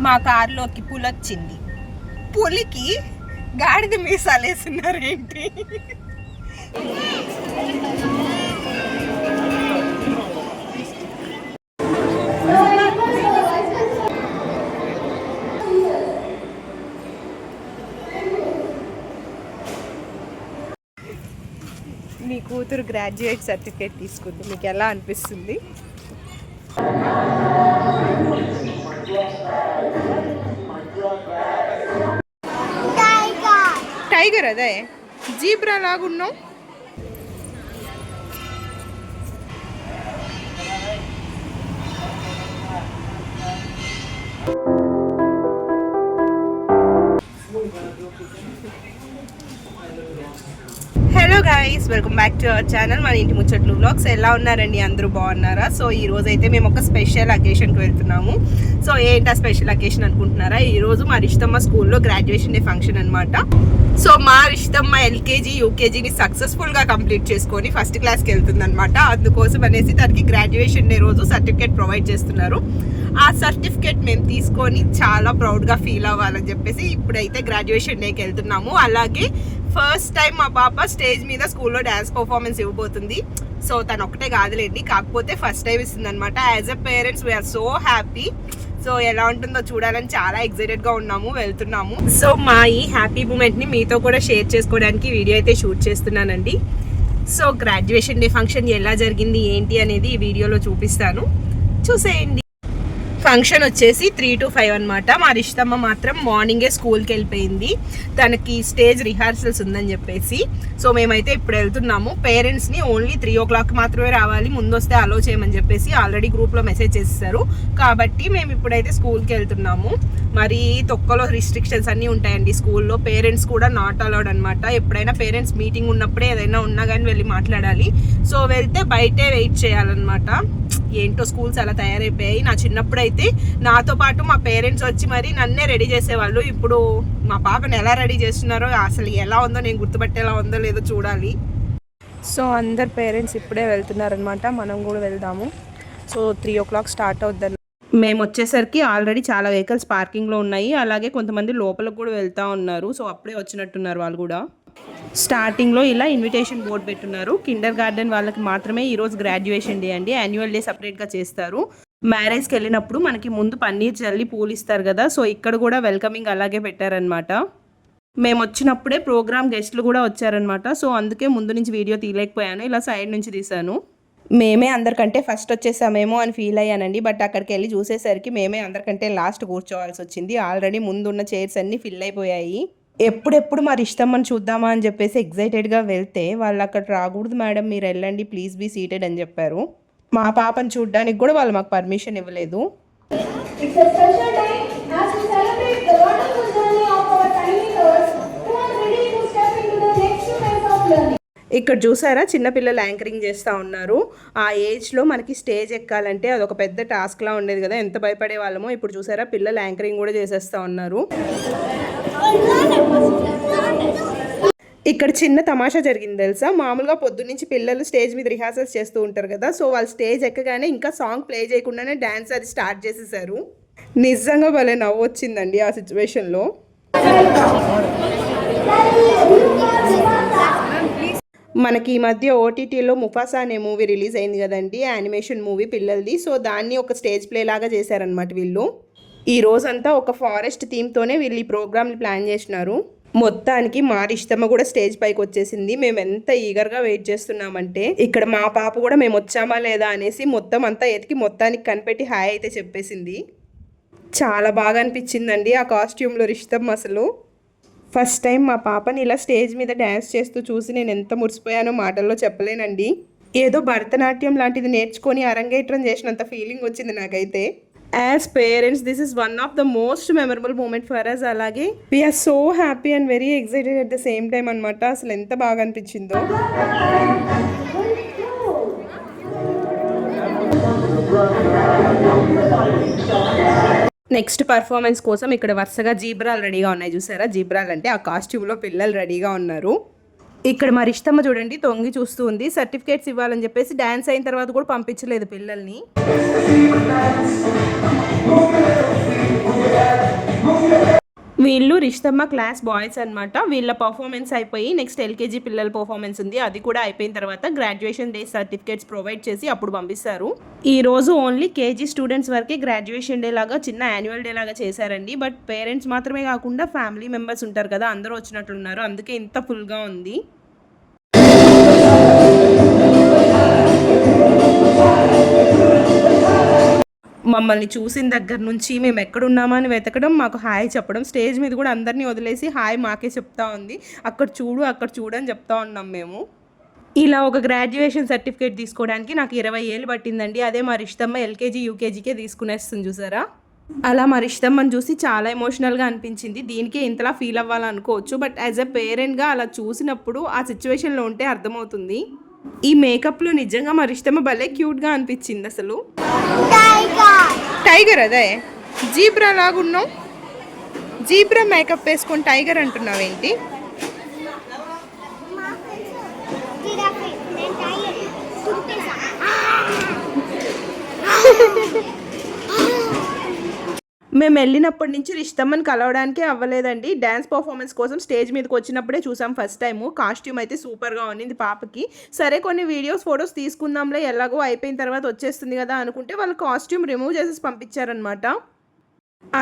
మా కారులోకి పులి వచ్చింది. పులికి గాడిద మీసాలు వేస్తున్నారు ఏంటి? మీ కూతురు గ్రాడ్యుయేట్ సర్టిఫికేట్ తీసుకుంది, మీకు ఎలా అనిపిస్తుంది? టైగర్ అదే జీబ్రా లాగున్నావు. Hello guys, welcome back to our channel Mana Inti ముచ్చట్లు వ్లాగ్స్. ఎలా ఉన్నారండి? అందరూ బాగున్నారా? సో ఈ రోజు అయితే మేము ఒక స్పెషల్ అకేషన్కి వెళ్తున్నాము. సో ఏంటి ఆ స్పెషల్ అకేషన్ అనుకుంటున్నారా? ఈ రోజు మా రిషితమ్మ స్కూల్లో గ్రాడ్యుయేషన్ డే ఫంక్షన్ అనమాట. సో మా రిషితమ్మ ఎల్కేజీ యూకేజీని సక్సెస్ఫుల్గా కంప్లీట్ చేసుకొని ఫస్ట్ క్లాస్కి వెళ్తుంది అనమాట. అందుకోసం అనేసి దానికి గ్రాడ్యుయేషన్ డే రోజు సర్టిఫికేట్ ప్రొవైడ్ చేస్తున్నారు. ఆ సర్టిఫికేట్ మేము తీసుకొని చాలా ప్రౌడ్గా ఫీల్ అవ్వాలని చెప్పేసి ఇప్పుడైతే గ్రాడ్యుయేషన్ డేకి వెళ్తున్నాము. అలాగే ఫస్ట్ టైం మా పాప స్టేజ్ మీద స్కూల్లో డ్యాన్స్ పర్ఫార్మెన్స్ ఇవ్వబోతుంది. సో తను ఒకటే కాదులేండి, కాకపోతే ఫస్ట్ టైం ఇస్తుంది అనమాట. As a parents we're so happy. So ఎలా ఉంటుందో చూడాలని చాలా ఎక్సైటెడ్గా ఉన్నాము, వెళ్తున్నాము. సో మా ఈ హ్యాపీ మూమెంట్ని మీతో కూడా షేర్ చేసుకోవడానికి వీడియో అయితే షూట్ చేస్తున్నానండి. సో గ్రాడ్యుయేషన్ డే ఫంక్షన్ ఎలా జరిగింది ఏంటి అనేది ఈ వీడియోలో చూపిస్తాను, చూసేయండి. ఫంక్షన్ వచ్చేసి 3 to 5 అనమాట. మా రిషితమ్మ మాత్రం మార్నింగే స్కూల్కి వెళ్ళిపోయింది, తనకి స్టేజ్ రిహార్సల్స్ ఉందని చెప్పేసి. సో మేమైతే ఇప్పుడు వెళ్తున్నాము. పేరెంట్స్ని ఓన్లీ 3 o'clock మాత్రమే రావాలి, ముందు వస్తే అలో చేయమని చెప్పేసి ఆల్రెడీ గ్రూప్లో మెసేజ్ చేసేసారు. కాబట్టి మేము ఇప్పుడైతే స్కూల్కి వెళ్తున్నాము. మరి తొక్కలో రిస్ట్రిక్షన్స్ అన్నీ ఉంటాయండి స్కూల్లో. పేరెంట్స్ కూడా నాట్ అలౌడ్ అనమాట. ఎప్పుడైనా పేరెంట్స్ మీటింగ్ ఉన్నప్పుడే ఏదైనా ఉన్నా కానీ వెళ్ళి మాట్లాడాలి. సో వెళ్తే బయటే వెయిట్ చేయాలన్నమాట. ఏంటో స్కూల్స్ అలా తయారైపోయాయి. నా చిన్నప్పుడు అయితే నాతో పాటు మా పేరెంట్స్ వచ్చి మరి నన్నే రెడీ చేసేవాళ్ళు. ఇప్పుడు మా పాపని ఎలా రెడీ చేస్తున్నారో, అసలు ఎలా ఉందో నేను గుర్తుపట్టేలా ఉందో లేదో చూడాలి. సో అందరు పేరెంట్స్ ఇప్పుడే వెళ్తున్నారనమాట, మనం కూడా వెళ్దాము. సో 3 o'clock స్టార్ట్ అవుద్దని మేము వచ్చేసరికి ఆల్రెడీ చాలా వెహికల్స్ పార్కింగ్లో ఉన్నాయి. అలాగే కొంతమంది లోపలికి కూడా వెళ్తూ ఉన్నారు. సో అప్పుడే వచ్చినట్టున్నారు వాళ్ళు కూడా. స్టార్టింగ్లో ఇలా ఇన్విటేషన్ బోర్డు పెట్టున్నారు. కిండర్ గార్డెన్ వాళ్ళకి మాత్రమే ఈరోజు గ్రాడ్యుయేషన్ డే అండి. యాన్యువల్ డే సపరేట్గా చేస్తారు. మ్యారేజ్కి వెళ్ళినప్పుడు మనకి ముందు పన్నీర్ చల్లి పూలు ఇస్తారు కదా, సో ఇక్కడ కూడా వెల్కమింగ్ అలాగే పెట్టారనమాట. మేము వచ్చినప్పుడే ప్రోగ్రామ్ గెస్ట్లు కూడా వచ్చారనమాట. సో అందుకే ముందు నుంచి వీడియో తీయలేకపోయాను, ఇలా సైడ్ నుంచి తీశాను. మేమే అందరికంటే ఫస్ట్ వచ్చేసామేమో అని ఫీల్ అయ్యానండి. బట్ అక్కడికి వెళ్ళి చూసేసరికి మేమే అందరికంటే లాస్ట్ కూర్చోవాల్సి వచ్చింది. ఆల్రెడీ ముందున్న చైర్స్ అన్నీ ఫిల్ అయిపోయాయి. ఎప్పుడెప్పుడు మా రిషితమ్మని చూద్దామా అని చెప్పేసి ఎగ్జైటెడ్గా వెళ్తే వాళ్ళు అక్కడ రాకూడదు మేడం, మీరు వెళ్ళండి, ప్లీజ్ బీ సీటెడ్ అని చెప్పారు. మా పాపను చూడడానికి కూడా వాళ్ళు మాకు పర్మిషన్ ఇవ్వలేదు. ఇక్కడ చూసారా చిన్నపిల్లలు యాంకరింగ్ చేస్తూ ఉన్నారు. ఆ ఏజ్లో మనకి స్టేజ్ ఎక్కాలంటే అదొక పెద్ద టాస్క్లా ఉండేది కదా, ఎంత భయపడే వాళ్ళమో. ఇప్పుడు చూసారా పిల్లలు యాంకరింగ్ కూడా చేసేస్తూ ఉన్నారు. ఇక్కడ చిన్న తమాషా జరిగింది తెలుసా. మామూలుగా పొద్దున్నుంచి పిల్లలు స్టేజ్ మీద రిహార్సల్స్ చేస్తూ ఉంటారు కదా, సో వాళ్ళు స్టేజ్ ఎక్కగానే ఇంకా సాంగ్ ప్లే చేయకుండానే డ్యాన్స్ అది స్టార్ట్ చేసేసారు. నిజంగా భలే నవ్వు వచ్చిందండి ఆ సిచ్యువేషన్లో. మనకి ఈ మధ్య ఓటీటీలో ముఫాసా అనే మూవీ రిలీజ్ అయింది కదండి, యానిమేషన్ మూవీ పిల్లలది. సో దాన్ని ఒక స్టేజ్ ప్లే లాగా చేశారనమాట వీళ్ళు. ఈ రోజంతా ఒక ఫారెస్ట్ థీమ్తోనే వీళ్ళు ఈ ప్రోగ్రామ్ని ప్లాన్ చేసినారు. మొత్తానికి మా రిషితమ్మ కూడా స్టేజ్ పైకి వచ్చేసింది. మేము ఎంత ఈగర్గా వెయిట్ చేస్తున్నామంటే ఇక్కడ మా పాప కూడా మేము వచ్చామా లేదా అనేసి మొత్తం అంతా ఎతికి మొత్తానికి కనిపెట్టి హాయ్ అయితే చెప్పేసింది. చాలా బాగా అనిపించిందండి ఆ కాస్ట్యూమ్లో రిషితమ్మ. అసలు ఫస్ట్ టైం మా పాపని ఇలా స్టేజ్ మీద డ్యాన్స్ చేస్తూ చూసి నేను ఎంత మురిసిపోయానో మాటల్లో చెప్పలేనండి. ఏదో భరతనాట్యం లాంటిది నేర్చుకొని అరంగేట్రం చేసినంత ఫీలింగ్ వచ్చింది నాకైతే. As parents this is one of the most memorable moment for us. అలాగే we are so happy and very excited at the same time అనమాట. అసలు ఎంత బాగా అనిపించిందో. నెక్స్ట్ పర్ఫార్మెన్స్ కోసం ఇక్కడ వరుసగా జీబ్రాలు రెడీగా ఉన్నాయి. చూసారా, జీబ్రాలు అంటే ఆ కాస్ట్యూమ్లో పిల్లలు రెడీగా ఉన్నారు. ఇక్కడ మా రిషితమ్మ చూడండి తొంగి చూస్తూ ఉంది. సర్టిఫికేట్స్ ఇవ్వాలని చెప్పేసి డ్యాన్స్ అయిన తర్వాత కూడా పంపించలేదు పిల్లల్ని. వీళ్ళు రిషతమ్మ క్లాస్ బాయ్స్ అనమాట. వీళ్ళ పర్ఫార్మెన్స్ అయిపోయి నెక్స్ట్ ఎల్కేజీ పిల్లల పర్ఫార్మెన్స్ ఉంది, అది కూడా అయిపోయిన తర్వాత గ్రాడ్యుయేషన్ డే సర్టిఫికేట్స్ ప్రొవైడ్ చేసి అప్పుడు పంపిస్తారు. ఈ రోజు ఓన్లీ కేజీ స్టూడెంట్స్ వరకే గ్రాడ్యుయేషన్ డే లాగా చిన్న యాన్యువల్ డే లాగా చేశారండి. బట్ పేరెంట్స్ మాత్రమే కాకుండా ఫ్యామిలీ మెంబర్స్ ఉంటారు కదా, అందరూ వచ్చినట్లున్నారు, అందుకే ఇంత ఫుల్గా ఉంది. మమ్మల్ని చూసిన దగ్గర నుంచి మేము ఎక్కడున్నామని వెతకడం, మాకు హాయ్ చెప్పడం, స్టేజ్ మీద కూడా అందరినీ వదిలేసి హాయ్ మాకే చెప్తా ఉంది. అక్కడ చూడు అని చెప్తా ఉన్నాం మేము. ఇలా ఒక గ్రాడ్యుయేషన్ సర్టిఫికేట్ తీసుకోవడానికి నాకు 20 ఏళ్ళు పట్టిందండి. అదే మా రిషతమ్మ ఎల్కేజీ యూకేజీకే తీసుకునేస్తుంది చూసారా. అలా మా రిషతమ్మని చూసి చాలా ఎమోషనల్గా అనిపించింది. దీనికే ఇంతలా ఫీల్ అవ్వాలనుకోవచ్చు, బట్ యాజ్ ఎ పేరెంట్గా అలా చూసినప్పుడు ఆ సిచ్యువేషన్లో ఉంటే అర్థమవుతుంది. ఈ మేకప్లో నిజంగా మా రిషతమ్మ భలే క్యూట్గా అనిపించింది అసలు. టైగర్ అదే జీబ్రా లాగున్నావు, జీబ్రా మేకప్ వేసుకొని టైగర్ అంటున్నావేంటి? మేము వెళ్ళినప్పటి నుంచి రిషతమ్మని కలవడానికే అవ్వలేదండి. డ్యాన్స్ పర్ఫార్మెన్స్ కోసం స్టేజ్ మీదకి వచ్చినప్పుడే చూసాం ఫస్ట్ టైము. కాస్ట్యూమ్ అయితే సూపర్గా ఉన్నింది పాపకి. సరే కొన్ని వీడియోస్ ఫొటోస్ తీసుకుందాంలే, ఎలాగో అయిపోయిన తర్వాత వచ్చేస్తుంది కదా అనుకుంటే వాళ్ళు కాస్ట్యూమ్ రిమూవ్ చేసేసి పంపించారనమాట.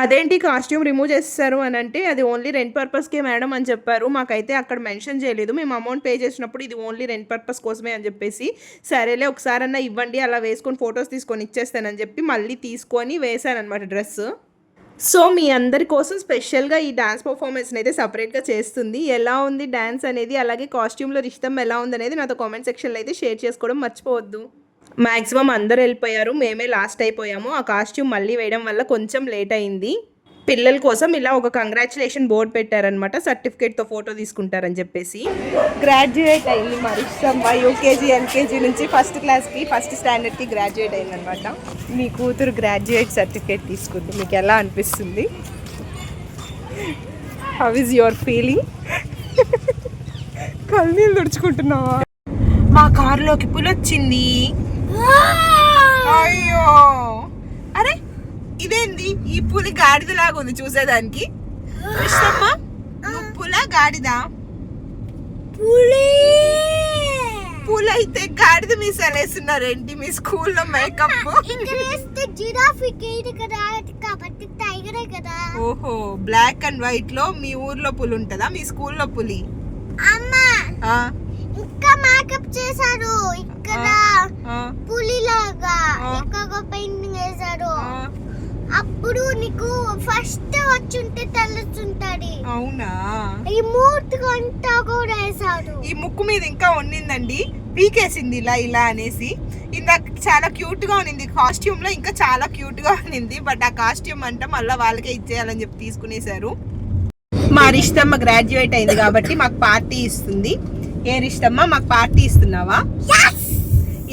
అదేంటి కాస్ట్యూమ్ రిమూవ్ చేసేసారు అని అంటే, అది ఓన్లీ రెంట్ పర్పస్కే మేడం అని చెప్పారు. మాకైతే అక్కడ మెన్షన్ చేయలేదు. మేము అమౌంట్ పే చేసినప్పుడు ఇది ఓన్లీ రెంట్ పర్పస్ కోసమే అని చెప్పేసి, సరేలే ఒకసారన్నా ఇవ్వండి అలా వేసుకొని ఫొటోస్ తీసుకొని ఇచ్చేస్తానని చెప్పి మళ్ళీ తీసుకొని వేసానమాట డ్రెస్. సో మీ అందరి కోసం స్పెషల్గా ఈ డ్యాన్స్ పర్ఫార్మెన్స్ని అయితే సపరేట్గా చేస్తుంది. ఎలా ఉంది డ్యాన్స్ అనేది, అలాగే కాస్ట్యూమ్లో రిషతమ్మ ఎలా ఉంది అనేది నాతో కామెంట్ సెక్షన్లో అయితే షేర్ చేసుకోవడం మర్చిపోవద్దు. మ్యాక్సిమం అందరు వెళ్ళిపోయారు, మేమే లాస్ట్ అయిపోయాము. ఆ కాస్ట్యూమ్ మళ్ళీ వేయడం వల్ల కొంచెం లేట్ అయింది. పిల్లల కోసం ఇలా ఒక కంగ్రాచులేషన్ బోర్డు పెట్టారనమాట, సర్టిఫికేట్తో ఫోటో తీసుకుంటారని చెప్పేసి. గ్రాడ్యుయేట్ అయింది మా రిషతమ్మ. యూకేజీ ఎల్కేజీ నుంచి ఫస్ట్ క్లాస్కి ఫస్ట్ స్టాండర్డ్కి గ్రాడ్యుయేట్ అయిందనమాట. మీ కూతురు గ్రాడ్యుయేట్ సర్టిఫికేట్ తీసుకుంది, మీకు ఎలా అనిపిస్తుంది? How is your feeling? కళ్ళనీళ్ళు తుడుచుకుంటున్నావా? మా కారులోకి పులి వచ్చింది. అయ్యో, అరే ఇదేంది ఈ పులి గాడిదలాగా ఉంది చూసేదానికి. పుల గాడిద? పులి అయితే గాడిద మీసాలు వేస్తున్నారేంటి మీ స్కూల్లో మేకప్? ఓహో, బ్లాక్ అండ్ వైట్ లో మీ ఊర్లో పులి ఉంటదా, మీ స్కూల్లో పులి? ఇంకా మేకప్ చేశారు ఇక్కడ పులిలాగా, ఇంకా పెయింటింగ్ వేశారు. అప్పుడు నీకు ఫస్ట్ వచ్చుంటే తెలుస్తుంటది. అవునా? ఈ మూర్తి అంతా కూడా వేశారు. ఈ ముక్కు మీద ఇంకా ఉన్నిందండి, పీకేసింది ఇలా ఇలా అనేసి. ఇందాక చాలా క్యూట్ గా ఉన్నింది కాస్ట్యూమ్ లో, ఇంకా చాలా క్యూట్ గా ఉన్నింది. బట్ ఆ కాస్ట్యూమ్ అంటే మళ్ళీ వాళ్ళకే ఇచ్చేయాలని చెప్పి తీసుకునేసారు. మా రిషతమ్మ గ్రాడ్యుయేట్ అయింది కాబట్టి మాకు పార్టీ ఇస్తుంది. ఏ రిషతమ్మ, మాకు పార్టీ ఇస్తున్నావా?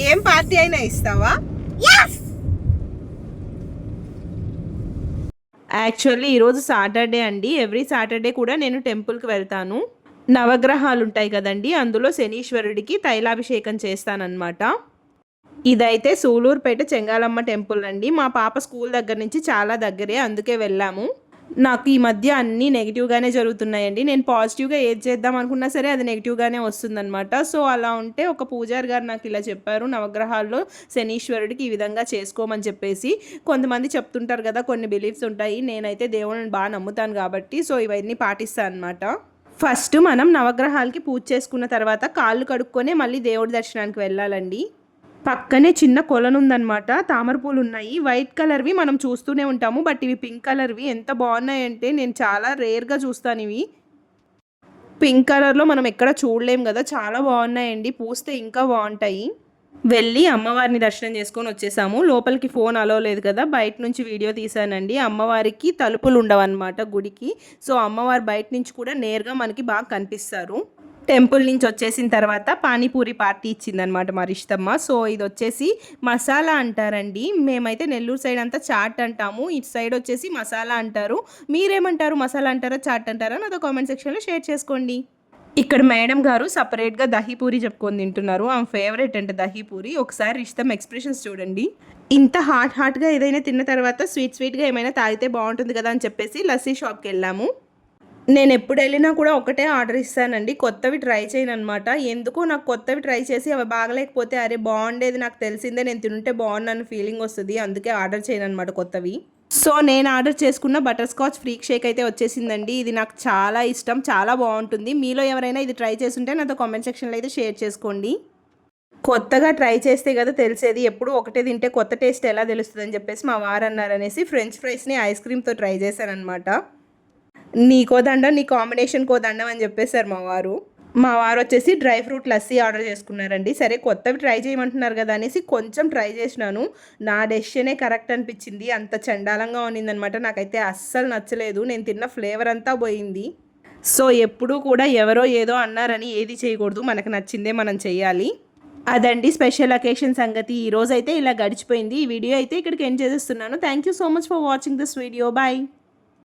ఏం పార్టీ అయినా ఇస్తావా? యాక్చువల్లీ ఈరోజు సాటర్డే అండి. ఎవ్రీ సాటర్డే కూడా నేను టెంపుల్కి వెళ్తాను. నవగ్రహాలు ఉంటాయి కదండి, అందులో శనీశ్వరుడికి తైలాభిషేకం చేస్తానన్నమాట. ఇదైతే సూలూరుపేట చెంగాలమ్మ టెంపుల్ అండి. మా పాప స్కూల్ దగ్గర నుంచి చాలా దగ్గరే, అందుకే వెళ్ళాము. నాకు ఈ మధ్య అన్నీ నెగిటివ్గానే జరుగుతున్నాయండి. నేను పాజిటివ్గా ఏది చేద్దాం అనుకున్నా సరే అది నెగిటివ్గానే వస్తుందన్నమాట. సో అలా ఉంటే ఒక పూజారి గారు నాకు ఇలా చెప్పారు, నవగ్రహాల్లో శనీశ్వరుడికి ఈ విధంగా చేసుకోమని చెప్పేసి. కొంతమంది చెప్తుంటారు కదా, కొన్ని బిలీఫ్స్ ఉంటాయి. నేనైతే దేవుడిని బాగా నమ్ముతాను కాబట్టి సో ఇవన్నీ పాటిస్తాను అనమాట. ఫస్ట్ మనం నవగ్రహాలకి పూజ చేసుకున్న తర్వాత కాళ్ళు కడుక్కొని మళ్ళీ దేవుడి దర్శనానికి వెళ్ళాలండి. పక్కనే చిన్న కొలనుందనమాట, తామర పూలు ఉన్నాయి. వైట్ కలర్వి మనం చూస్తూనే ఉంటాము, బట్ ఇవి పింక్ కలర్వి. ఎంత బాగున్నాయంటే నేను చాలా రేర్గా చూస్తాను ఇవి. పింక్ కలర్లో మనం ఎక్కడ చూడలేం కదా, చాలా బాగున్నాయండి. పూస్తే ఇంకా బాగుంటాయి. వెళ్ళి అమ్మవారిని దర్శనం చేసుకొని వచ్చేసాము. లోపలికి ఫోన్ అలో లేదు కదా, బయట నుంచి వీడియో తీసానండి. అమ్మవారికి తలుపులు ఉండవన్నమాట గుడికి. సో అమ్మవారు బయట నుంచి కూడా నేరుగా మనకి బాగా కనిపిస్తారు. టెంపుల్ నుంచి వచ్చేసిన తర్వాత పానీపూరి పార్టీ ఇచ్చిందనమాట మా రిషతమ్మ. సో ఇది వచ్చేసి మసాలా అంటారండి. మేమైతే నెల్లూరు సైడ్ అంతా చాట్ అంటాము, ఇటు సైడ్ వచ్చేసి మసాలా అంటారు. మీరేమంటారు, మసాలా అంటారా చాట్ అంటారా? నాతో కామెంట్ సెక్షన్లో షేర్ చేసుకోండి. ఇక్కడ మేడం గారు సపరేట్గా దహీపూరి చెప్పుకొని తింటున్నారు. ఆమె ఫేవరెట్ అంటే దహీపూరి. ఒకసారి రిషతమ్మ ఎక్స్ప్రెషన్స్ చూడండి. ఇంత హాట్గా ఏదైనా తిన్న తర్వాత స్వీట్గా ఏమైనా తాగితే బాగుంటుంది కదా అని చెప్పేసి లస్సీ షాప్కి వెళ్ళాము. నేను ఎప్పుడు వెళ్ళినా కూడా ఒకటే ఆర్డర్ ఇస్తానండి, కొత్తవి ట్రై చేయను అనమాట. ఎందుకో నాకు కొత్తవి ట్రై చేసి అవి బాగలేకపోతే అరే బాగుండేది నాకు తెలిసిందే నేను తింటే బాగున్నాను ఫీలింగ్ వస్తుంది, అందుకే ఆర్డర్ చేయను అనమాట కొత్తవి. సో నేను ఆర్డర్ చేసుకున్న బటర్ స్కాచ్ ఫ్రీక్ షేక్ అయితే వచ్చేసిందండి. ఇది నాకు చాలా ఇష్టం, చాలా బాగుంటుంది. మీలో ఎవరైనా ఇది ట్రై చేస్తుంటే నాతో కామెంట్ సెక్షన్లో అయితే షేర్ చేసుకోండి. కొత్తగా ట్రై చేస్తే కదా తెలిసేది, ఎప్పుడు ఒకటే తింటే కొత్త టేస్ట్ ఎలా తెలుస్తుందని చెప్పేసి మా వారు అన్నారనేసి ఫ్రెంచ్ ఫ్రైస్ని ఐస్ క్రీమ్తో ట్రై చేశానమాట. నీకో దండం నీ కాంబినేషన్ కో దండం అని చెప్పేశారు మా వారు. మా వారు వచ్చేసి డ్రై ఫ్రూట్ లస్సీ ఆర్డర్ చేసుకున్నారండి. సరే కొత్తవి ట్రై చేయమంటున్నారు కదా అనేసి కొంచెం ట్రై చేసినాను. నా డెసిషనే కరెక్ట్ అనిపించింది. అంత చండాలంగా ఉన్నిందనమాట, నాకైతే అస్సలు నచ్చలేదు. నేను తిన్న ఫ్లేవర్ అంతా పోయింది. సో ఎప్పుడూ కూడా ఎవరో ఏదో అన్నారని ఏది చేయకూడదు, మనకు నచ్చిందే మనం చేయాలి. అదండి స్పెషల్ అకేషన్ సంగతి. ఈరోజైతే ఇలా గడిచిపోయింది. ఈ వీడియో అయితే ఇక్కడికి ఎండ్ చేసేస్తున్నాను. Thank you so much for watching this video. Bye.